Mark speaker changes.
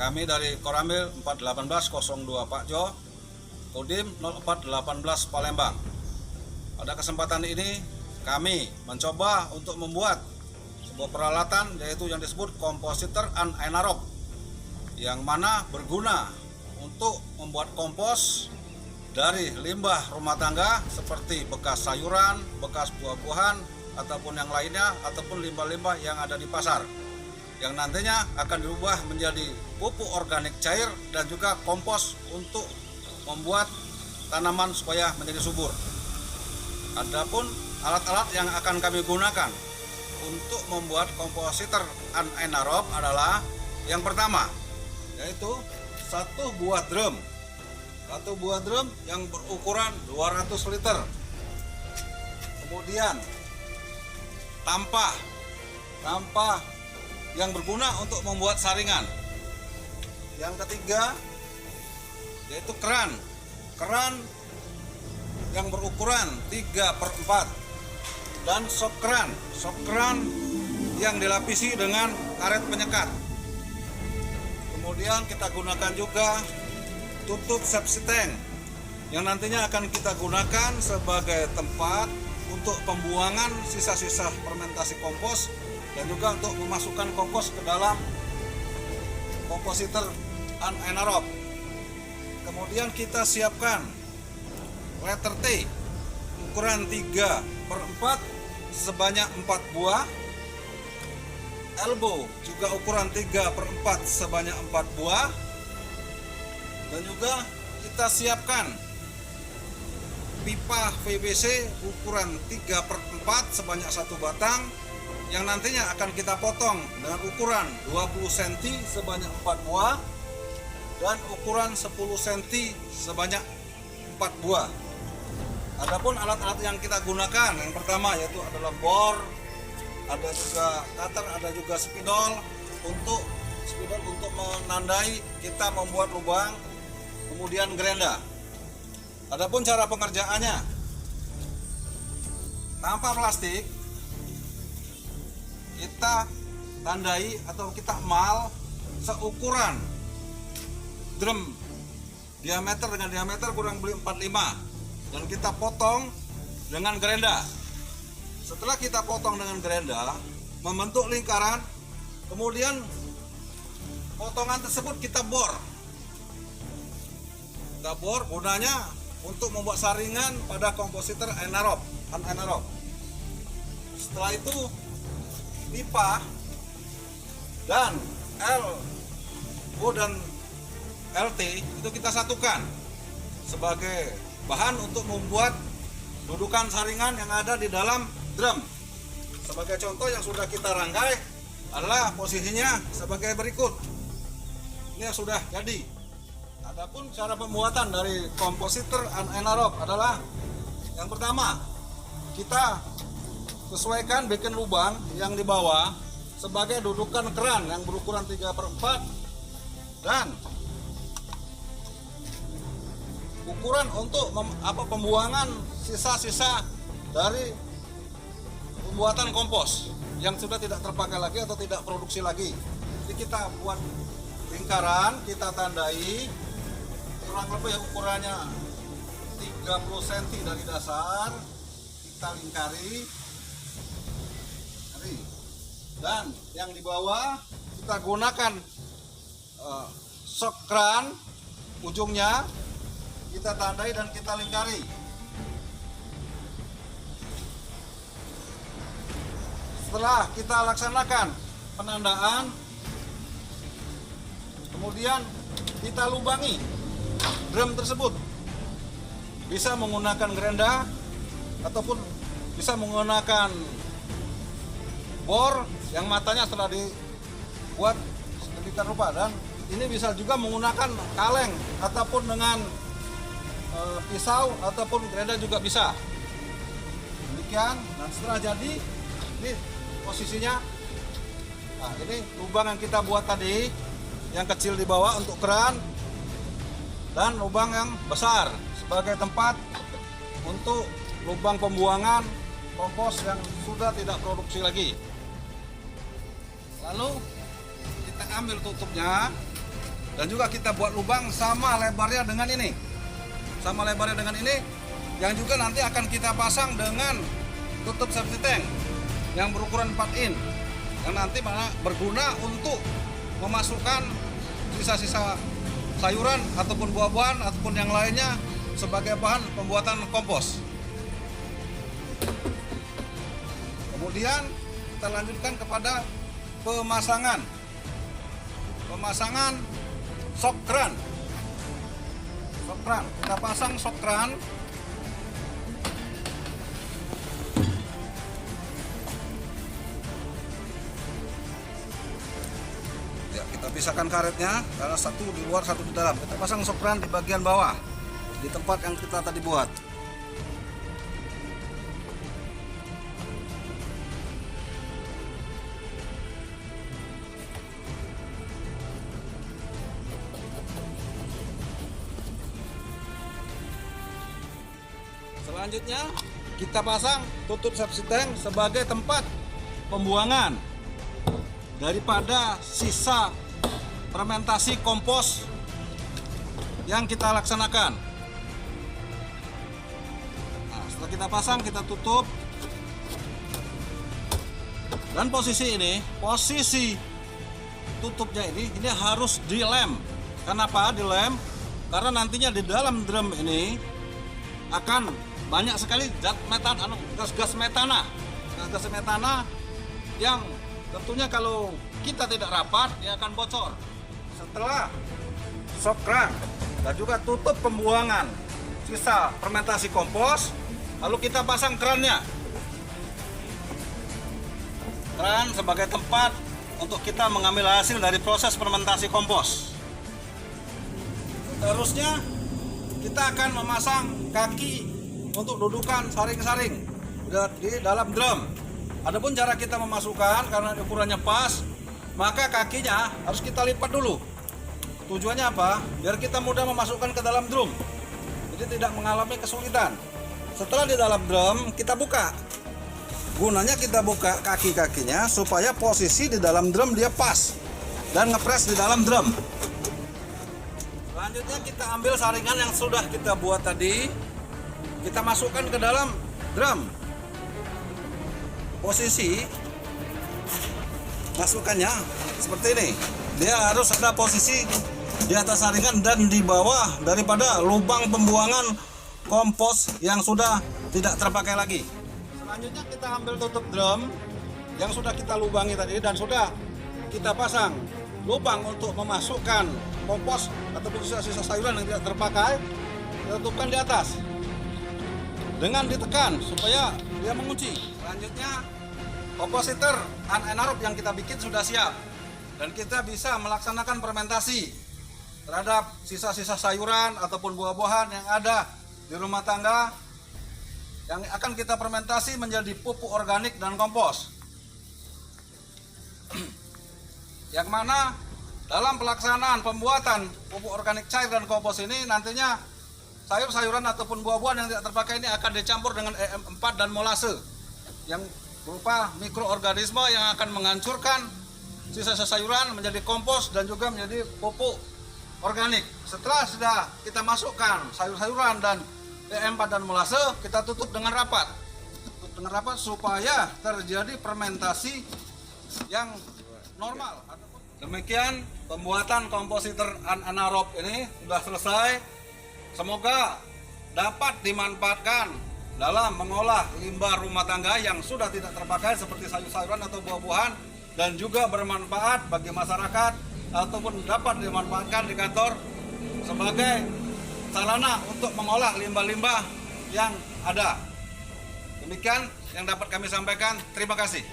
Speaker 1: Kami dari Koramil 41802 Pak Jo, Kodim 0418 Palembang. Pada kesempatan ini kami mencoba untuk membuat sebuah peralatan yaitu yang disebut kompositor anaerob, yang mana berguna untuk membuat kompos dari limbah rumah tangga seperti bekas sayuran, bekas buah-buahan, ataupun yang lainnya, ataupun limbah-limbah yang ada di pasar, yang nantinya akan diubah menjadi pupuk organik cair dan juga kompos untuk membuat tanaman supaya menjadi subur. Adapun alat-alat yang akan kami gunakan untuk membuat kompositor anaerob adalah yang pertama, yaitu satu buah drum yang berukuran 200 liter. Kemudian tampah yang berguna untuk membuat saringan. Yang ketiga yaitu keran yang berukuran 3/4 dan sok keran yang dilapisi dengan karet penyekat. Kemudian kita gunakan juga tutup septic tank yang nantinya akan kita gunakan sebagai tempat untuk pembuangan sisa-sisa fermentasi kompos dan juga untuk memasukkan kompos ke dalam kompositor anaerob. Kemudian kita siapkan letter T ukuran 3/4 sebanyak 4 buah, elbow juga ukuran 3/4 sebanyak 4 buah, dan juga kita siapkan pipa PVC ukuran 3/4 sebanyak 1 batang yang nantinya akan kita potong dengan ukuran 20 cm sebanyak 4 buah dan ukuran 10 cm sebanyak 4 buah. Adapun alat-alat yang kita gunakan, yang pertama yaitu adalah bor, ada juga cutter, ada juga spidol untuk menandai kita membuat lubang, kemudian gerenda. Adapun cara pengerjaannya, tanpa plastik kita tandai atau kita mal seukuran drum diameter dengan diameter kurang lebih 45 dan kita potong dengan gerenda. Setelah kita potong dengan gerenda membentuk lingkaran, kemudian potongan tersebut kita bor gunanya untuk membuat saringan pada kompositor anaerob. Setelah itu pipa dan LO dan LT itu kita satukan sebagai bahan untuk membuat dudukan saringan yang ada di dalam drum. Sebagai contoh yang sudah kita rangkai adalah posisinya sebagai berikut. Ini yang sudah jadi. Adapun cara pembuatan dari kompositor anaerob adalah yang pertama, kita sesuaikan bikin lubang yang di bawah sebagai dudukan keran yang berukuran 3/4 dan ukuran untuk pembuangan sisa-sisa dari pembuatan kompos yang sudah tidak terpakai lagi atau tidak produksi lagi. Jadi kita buat lingkaran, kita tandai kurang lebih ukurannya 30 cm dari dasar, kita lingkari, dan yang di bawah kita gunakan sok keran, ujungnya kita tandai dan kita lingkari. Setelah kita laksanakan penandaan, kemudian kita lubangi drum tersebut. Bisa menggunakan gerenda ataupun bisa menggunakan bor yang matanya setelah dibuat sedemikian rupa, dan ini bisa juga menggunakan kaleng ataupun dengan pisau ataupun gerenda juga bisa. Demikian, dan setelah jadi ini posisinya. Nah, ini lubang yang kita buat tadi, yang kecil di bawah untuk keran dan lubang yang besar sebagai tempat untuk lubang pembuangan kompos yang sudah tidak produksi lagi. Lalu kita ambil tutupnya, Dan juga kita buat lubang sama lebarnya dengan ini. Sama lebarnya dengan ini, yang juga nanti akan kita pasang dengan tutup septic tank yang berukuran 4 in. Yang nanti malah berguna untuk memasukkan sisa-sisa sayuran ataupun buah-buahan ataupun yang lainnya sebagai bahan pembuatan kompos. Kemudian kita lanjutkan kepada pemasangan shock kran. Kita pasang shock kran. Ya, kita pisahkan karetnya karena satu di luar, satu di dalam. Kita pasang shock kran di bagian bawah di tempat yang kita tadi buat. Selanjutnya kita pasang tutup septic tank sebagai tempat pembuangan daripada sisa fermentasi kompos yang kita laksanakan. Nah, setelah kita pasang, kita tutup. Dan posisi tutupnya ini harus dilem. Kenapa dilem? Karena nantinya di dalam drum ini akan banyak sekali gas-gas metana yang tentunya kalau kita tidak rapat dia akan bocor. Setelah shock kran dan juga tutup pembuangan sisa fermentasi kompos, lalu kita pasang krannya. Kran sebagai tempat untuk kita mengambil hasil dari proses fermentasi kompos. Terusnya kita akan memasang kaki untuk dudukan saring-saring di dalam drum. Adapun cara kita memasukkan, karena ukurannya pas, maka kakinya harus kita lipat dulu. Tujuannya apa? Biar kita mudah memasukkan ke dalam drum, jadi tidak mengalami kesulitan. Setelah di dalam drum, kita buka. Gunanya kita buka kaki-kakinya supaya posisi di dalam drum dia pas dan ngepres di dalam drum. Selanjutnya kita ambil saringan yang sudah kita buat tadi, kita masukkan ke dalam drum. Posisi masukannya seperti ini. Dia harus ada posisi di atas saringan dan di bawah daripada lubang pembuangan kompos yang sudah tidak terpakai lagi. Selanjutnya kita ambil tutup drum yang sudah kita lubangi tadi dan sudah kita pasang lubang untuk memasukkan kompos ataupun sisa-sisa sayuran yang tidak terpakai. Kita tutupkan di atas dengan ditekan supaya dia mengunci. Selanjutnya kompositor anaerob yang kita bikin sudah siap dan kita bisa melaksanakan fermentasi terhadap sisa-sisa sayuran ataupun buah-buahan yang ada di rumah tangga yang akan kita fermentasi menjadi pupuk organik dan kompos. Yang mana dalam pelaksanaan pembuatan pupuk organik cair dan kompos ini nantinya sayur-sayuran ataupun buah-buahan yang tidak terpakai ini akan dicampur dengan EM4 dan molase yang berupa mikroorganisme yang akan menghancurkan sisa-sisa sayuran menjadi kompos dan juga menjadi pupuk organik. Setelah sudah kita masukkan sayur-sayuran dan EM4 dan molase, kita tutup dengan rapat. Supaya terjadi fermentasi yang normal. Demikian pembuatan kompositor anaerob ini sudah selesai. Semoga dapat dimanfaatkan dalam mengolah limbah rumah tangga yang sudah tidak terpakai seperti sayur-sayuran atau buah-buahan dan juga bermanfaat bagi masyarakat ataupun dapat dimanfaatkan di kantor sebagai sarana untuk mengolah limbah-limbah yang ada. Demikian yang dapat kami sampaikan. Terima kasih.